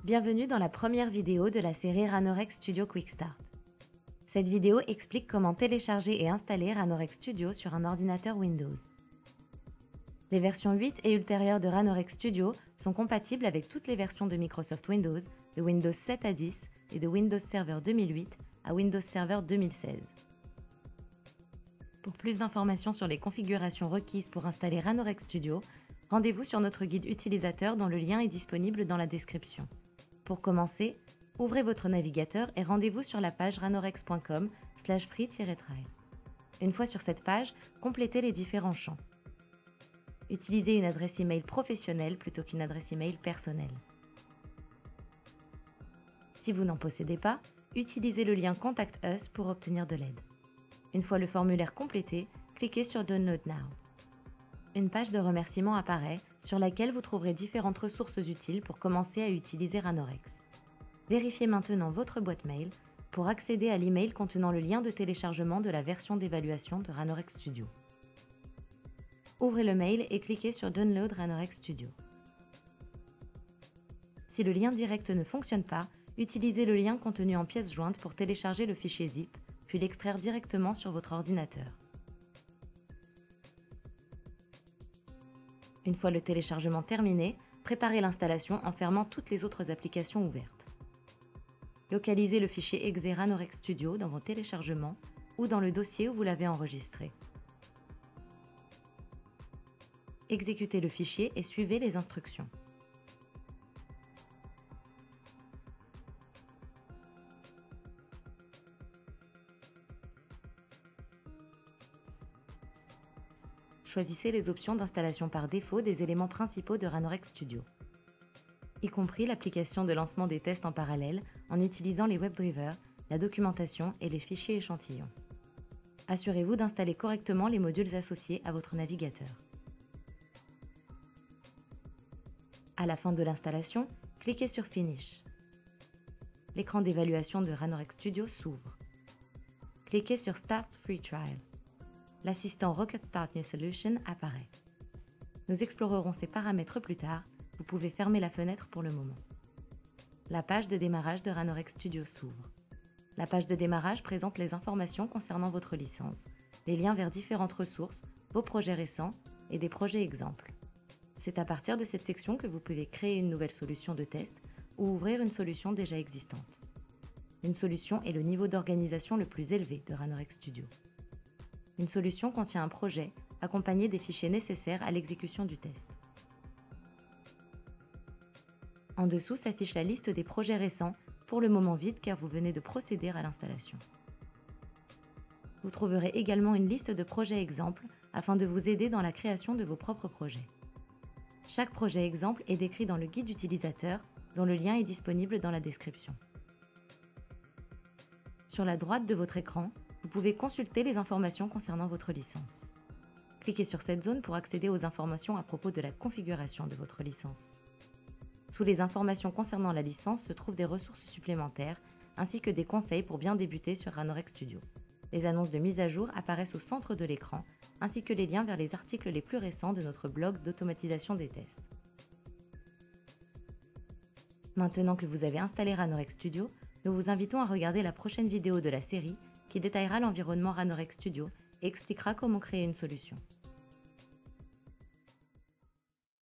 Bienvenue dans la première vidéo de la série Ranorex Studio Quick Start. Cette vidéo explique comment télécharger et installer Ranorex Studio sur un ordinateur Windows. Les versions 8 et ultérieures de Ranorex Studio sont compatibles avec toutes les versions de Microsoft Windows, de Windows 7 à 10 et de Windows Server 2008 à Windows Server 2016. Pour plus d'informations sur les configurations requises pour installer Ranorex Studio, rendez-vous sur notre guide utilisateur dont le lien est disponible dans la description. Pour commencer, ouvrez votre navigateur et rendez-vous sur la page ranorex.com/free-trial. Une fois sur cette page, complétez les différents champs. Utilisez une adresse email professionnelle plutôt qu'une adresse email personnelle. Si vous n'en possédez pas, utilisez le lien Contact Us pour obtenir de l'aide. Une fois le formulaire complété, cliquez sur Download Now. Une page de remerciements apparaît sur laquelle vous trouverez différentes ressources utiles pour commencer à utiliser Ranorex. Vérifiez maintenant votre boîte mail pour accéder à l'email contenant le lien de téléchargement de la version d'évaluation de Ranorex Studio. Ouvrez le mail et cliquez sur Download Ranorex Studio. Si le lien direct ne fonctionne pas, utilisez le lien contenu en pièce jointe pour télécharger le fichier zip, puis l'extraire directement sur votre ordinateur. Une fois le téléchargement terminé, préparez l'installation en fermant toutes les autres applications ouvertes. Localisez le fichier exe Ranorex Studio dans vos téléchargements ou dans le dossier où vous l'avez enregistré. Exécutez le fichier et suivez les instructions. Choisissez les options d'installation par défaut des éléments principaux de Ranorex Studio, y compris l'application de lancement des tests en parallèle en utilisant les WebDrivers, la documentation et les fichiers échantillons. Assurez-vous d'installer correctement les modules associés à votre navigateur. À la fin de l'installation, cliquez sur Finish. L'écran d'évaluation de Ranorex Studio s'ouvre. Cliquez sur Start Free Trial. L'assistant Rocket Start New Solution apparaît. Nous explorerons ces paramètres plus tard, vous pouvez fermer la fenêtre pour le moment. La page de démarrage de Ranorex Studio s'ouvre. La page de démarrage présente les informations concernant votre licence, les liens vers différentes ressources, vos projets récents et des projets exemples. C'est à partir de cette section que vous pouvez créer une nouvelle solution de test ou ouvrir une solution déjà existante. Une solution est le niveau d'organisation le plus élevé de Ranorex Studio. Une solution contient un projet, accompagné des fichiers nécessaires à l'exécution du test. En dessous s'affiche la liste des projets récents, pour le moment vide car vous venez de procéder à l'installation. Vous trouverez également une liste de projets exemples afin de vous aider dans la création de vos propres projets. Chaque projet exemple est décrit dans le guide utilisateur, dont le lien est disponible dans la description. Sur la droite de votre écran, vous pouvez consulter les informations concernant votre licence. Cliquez sur cette zone pour accéder aux informations à propos de la configuration de votre licence. Sous les informations concernant la licence se trouvent des ressources supplémentaires, ainsi que des conseils pour bien débuter sur Ranorex Studio. Les annonces de mise à jour apparaissent au centre de l'écran, ainsi que les liens vers les articles les plus récents de notre blog d'automatisation des tests. Maintenant que vous avez installé Ranorex Studio, nous vous invitons à regarder la prochaine vidéo de la série qui détaillera l'environnement Ranorex Studio et expliquera comment créer une solution.